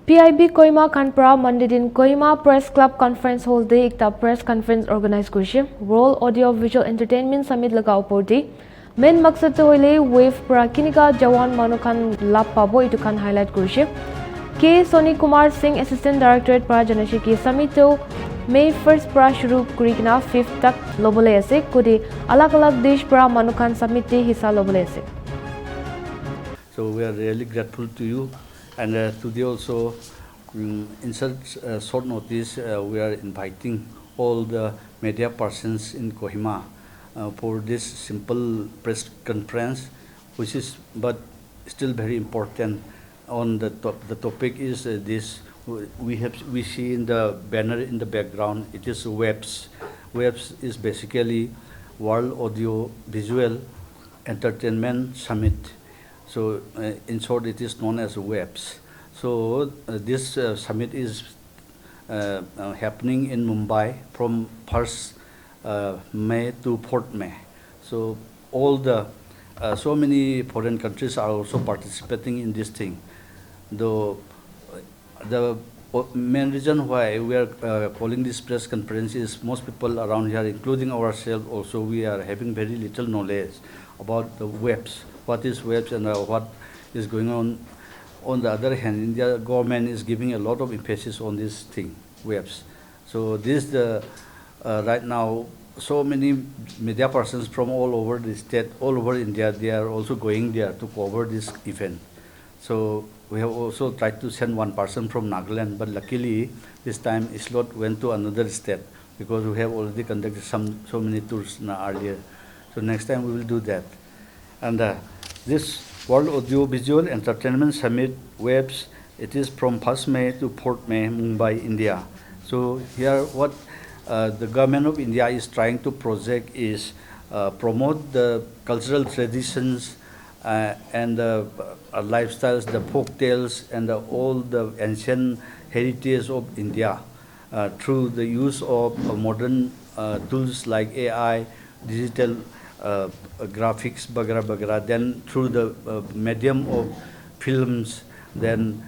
PIB Kohima Kanpura Mandidin Kohima Press Club Conference Hall de ekta press conference organize kurishe World Audio Visual Entertainment Summit laga upor de main maksad to hoile wave pra kinika jawan manukan lab pabo itu kan highlight kurishe K Soni Kumar Singh Assistant Directorate pra janashe ki summit to May 1st pra shuru kurikina 5th tak lobole ase kodi alag alag desh pra manukan summit te hissa lobole ase. So we are really grateful to you. And today also, in such short notice, we are inviting all the media persons in Kohima for this simple press conference, which is but still very important. On the topic is this. We see in the banner in the background. It is WAVS. WAVS is basically World Audio Visual Entertainment Summit. So in short, it is known as WAVS. So this summit is happening in Mumbai from 1st May to 4th May. So all the so many foreign countries are also participating in this thing. Though the main reason why we are calling this press conference is most people around here, including ourselves, also we are having very little knowledge about the WAVS. What is WAVS and what is going on. On the other hand, India government is giving a lot of emphasis on this thing, WAVS. So this right now, so many media persons from all over the state, all over India, they are also going there to cover this event. So we have also tried to send one person from Nagaland, but luckily this time slot went to another state because we have already conducted so many tours earlier. So next time we will do that. And this World Audio Visual Entertainment Summit WAVS, it is from 1st May to 4th May, Mumbai, India. So here what the government of India is trying to project is promote the cultural traditions and the lifestyles, the folk tales, and all the ancient heritage of India through the use of modern tools like AI, digital graphics, bagara, then through the medium of films, then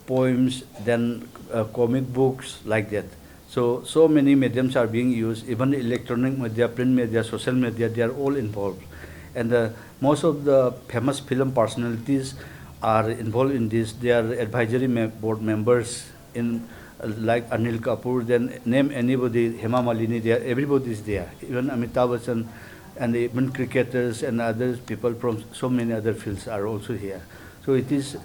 poems, then comic books, like that. So many mediums are being used, even electronic media, print media, social media, they are all involved. And most of the famous film personalities are involved in this. They are advisory board members in like Anil Kapoor, then name anybody, Hema Malini, there, everybody is there, even Amitabh Bachchan, and even cricketers and other people from so many other fields are also here. So it is,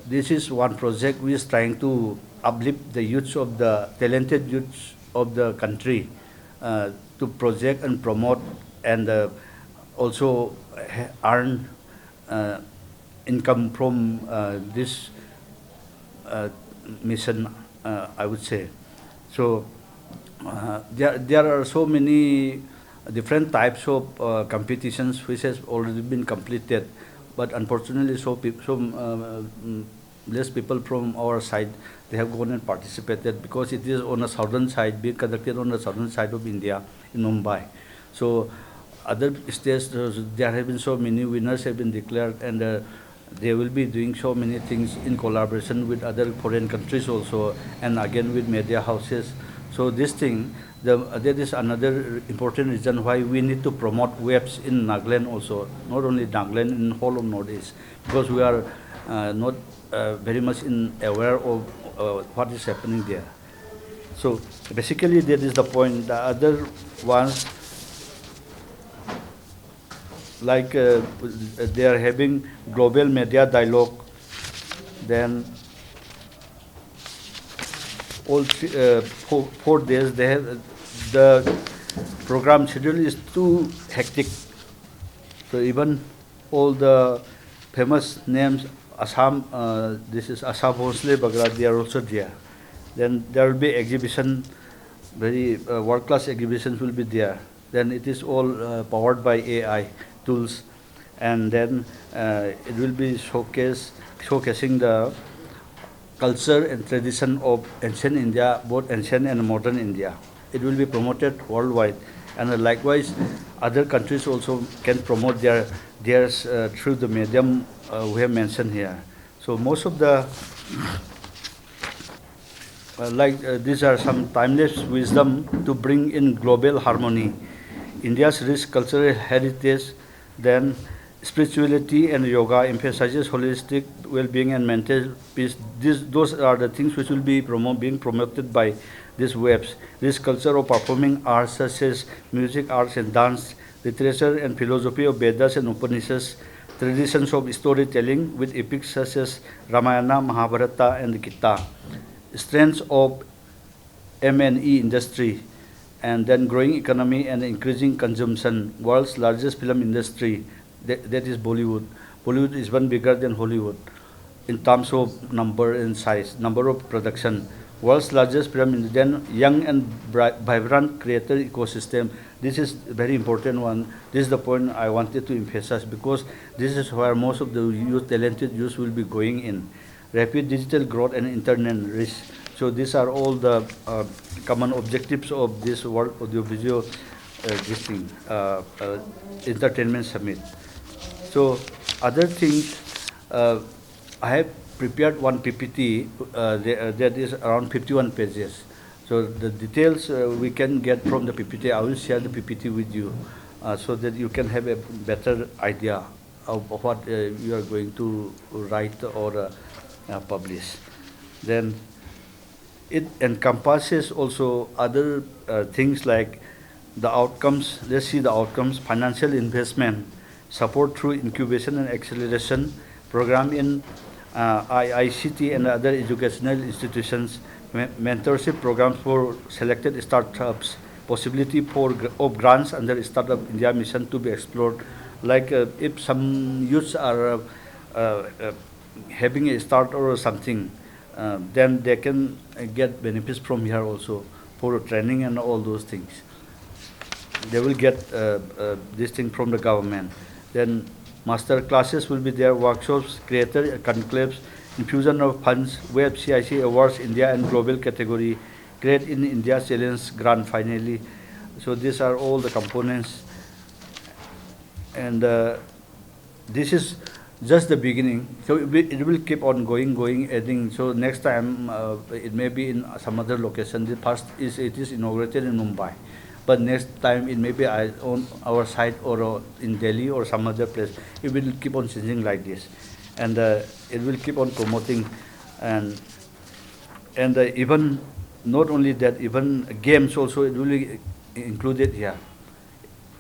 this is one project which is trying to uplift the youths of the talented youths of the country to project and promote and also earn income from this mission, I would say. So there are so many different types of competitions which has already been completed, but unfortunately less people from our side, they have gone and participated because it is on the southern side, being conducted on the southern side of India in Mumbai. So other states, there have been so many winners have been declared, and they will be doing so many things in collaboration with other foreign countries also, and again with media houses. So this thing, there is another important reason why we need to promote WAVS in Nagaland also, not only Nagaland, in whole of Northeast, because we are not very much aware of what is happening there. So basically that is the point. The other ones, like they are having global media dialogue, then all 4 days they have, the program schedule is too hectic. So even all the famous names, Assam, this is Assam Bhosle Bagra, they are also there. Then there will be exhibition, very world-class exhibitions will be there. Then it is all powered by AI tools, and then it will be showcasing the culture and tradition of ancient India, both ancient and modern India. It will be promoted worldwide, and likewise other countries also can promote theirs through the medium we have mentioned here. So most of the these are some timeless wisdom to bring in global harmony. India's rich cultural heritage, then spirituality and yoga emphasizes holistic well-being and mental peace. Those are the things which will be being promoted by these webs. This culture of performing arts such as music, arts and dance, literature and philosophy of Vedas and Upanishads, traditions of storytelling with epics such as Ramayana, Mahabharata and Gita, strengths of M&E industry, and then growing economy and increasing consumption. World's largest film industry, that is Bollywood. Bollywood is one bigger than Hollywood in terms of number and size, number of production. World's largest film, then young and vibrant creator ecosystem. This is very important one. This is the point I wanted to emphasize because this is where most of the youth, talented youth will be going in. Rapid digital growth and internet reach. So these are all the common objectives of this World Audiovisual Entertainment Summit. So other things, I have prepared one PPT that is around 51 pages. So the details we can get from the PPT. I will share the PPT with you so that you can have a better idea of what you are going to write or publish. Then it encompasses also other things like the outcomes. Let's see the outcomes: financial investment, support through incubation and acceleration, program in ICT and other educational institutions, mentorship programs for selected startups, possibility of grants under Startup India mission to be explored. Like if some youths are having a start or something, then they can get benefits from here also for training and all those things. They will get this thing from the government. Then master classes will be there, workshops, creator conclaves, infusion of funds, Web CIC Awards, India and Global category, Create in India Challenge grant finally. So these are all the components. And this is just the beginning. So it will keep on going, adding. So next time it may be in some other location. The first it is inaugurated in Mumbai. But next time it may be on our site or in Delhi or some other place. It will keep on changing like this, and it will keep on promoting, and even not only that, even games also it will be included here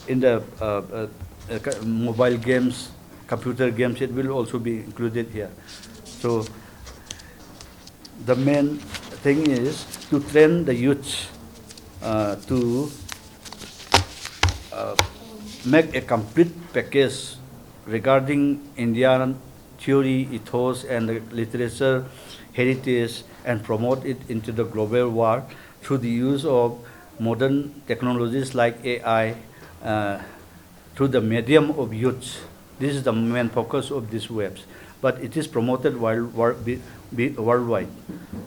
in the mobile games, computer games. It will also be included here. So the main thing is to train the youth to make a complete package regarding Indian theory, ethos, and the literature heritage, and promote it into the global world through the use of modern technologies like AI, through the medium of youth. This is the main focus of these webs, but it is promoted worldwide.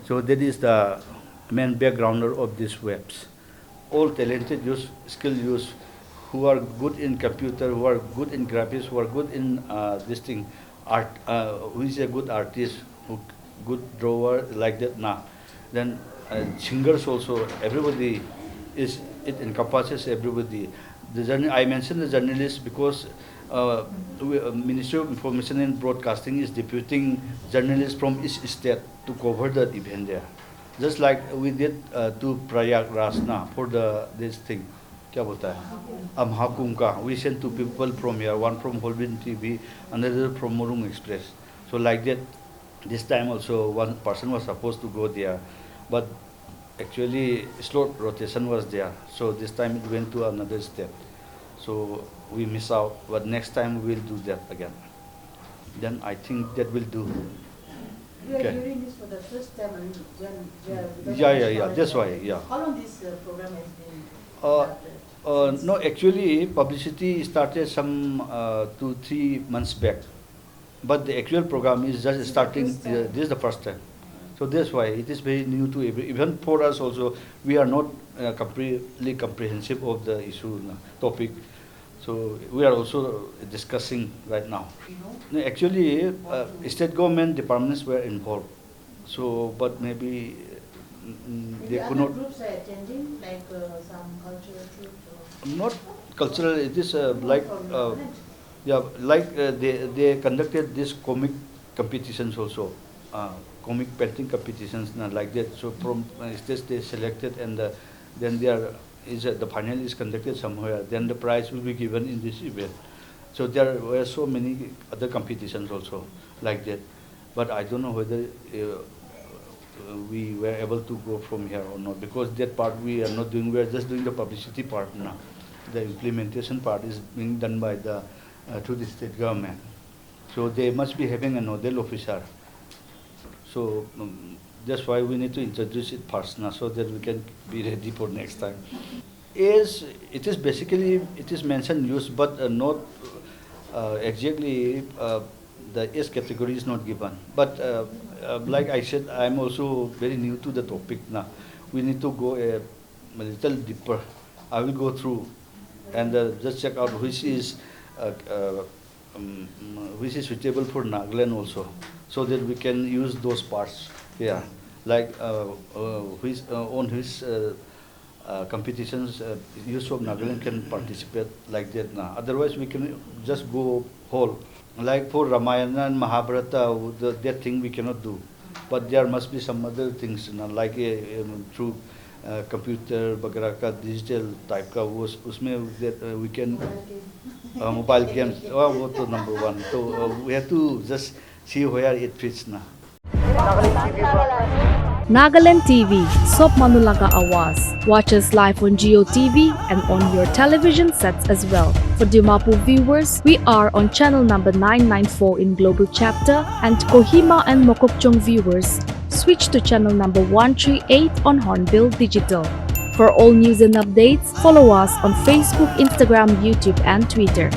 So that is the main backgrounder of these webs. All talented youth, skilled youth, who are good in computer, who are good in graphics, who are good in this thing, art, who is a good artist, who good drawer like that. Now, then singers also. Everybody is. It encompasses everybody. I mentioned the journalists because Ministry of Information and Broadcasting is deputing journalists from each state to cover the event there. Just like we did to Prayagraj now for this thing. क्या बोलता है महाकुंभ का, we sent two people from here, one from Holbin TV, another from Murung Express. So like that, this time also one person was supposed to go there, but actually slot rotation was there. So this time it went to another step. So we miss out, but next time we will do that again. Then I think that will do. We are hearing this for the first time, and Yeah. That's why, yeah. How long this program has been? No, actually, publicity started some 2-3 months back, but the actual program is just starting. This is the first time, so that's why it is very new to even for us also. We are not completely comprehensive of the issue topic, So we are also discussing right now. You know? No, actually, state government departments were involved. So, but maybe Maybe they could other not. groups are attending, like some cultural troops or. Not cultural. It is like From government. yeah, like they conducted this comic competitions also, comic painting competitions like that. So from stage they selected, and then there is the final is conducted somewhere. Then the prize will be given in this event. So there were so many other competitions also like that. But I don't know whether we were able to go from here or not, because that part we are not doing. We are just doing the publicity part now. The implementation part is being done by the to the state government. So they must be having a nodal officer. So that's why we need to introduce it first now, so that we can be ready for next time. Is it is basically it is mentioned use, but not exactly the S category is not given. But like I said, I'm also very new to the topic now. We need to go a little deeper. I will go through and just check out uh, uh, which is suitable for Nagaland also, so that we can use those parts here, like on which competitions use of Nagaland can participate like that now. Otherwise, we can just go whole. Like for Ramayana and Mahabharata, that thing we cannot do. But there must be some other things, like through computer वगैरह का digital type का वो उसमें that we can mobile games वो तो number one. So we have to just see where it fits now. Nagaland TV, Sop Manulaga Awas. Watch us live on Geo TV and on your television sets as well. For Dimapur viewers, we are on channel number 994 in Global Chapter, and Kohima and Mokokchung viewers, switch to channel number 138 on Hornbill Digital. For all news and updates, follow us on Facebook, Instagram, YouTube and Twitter.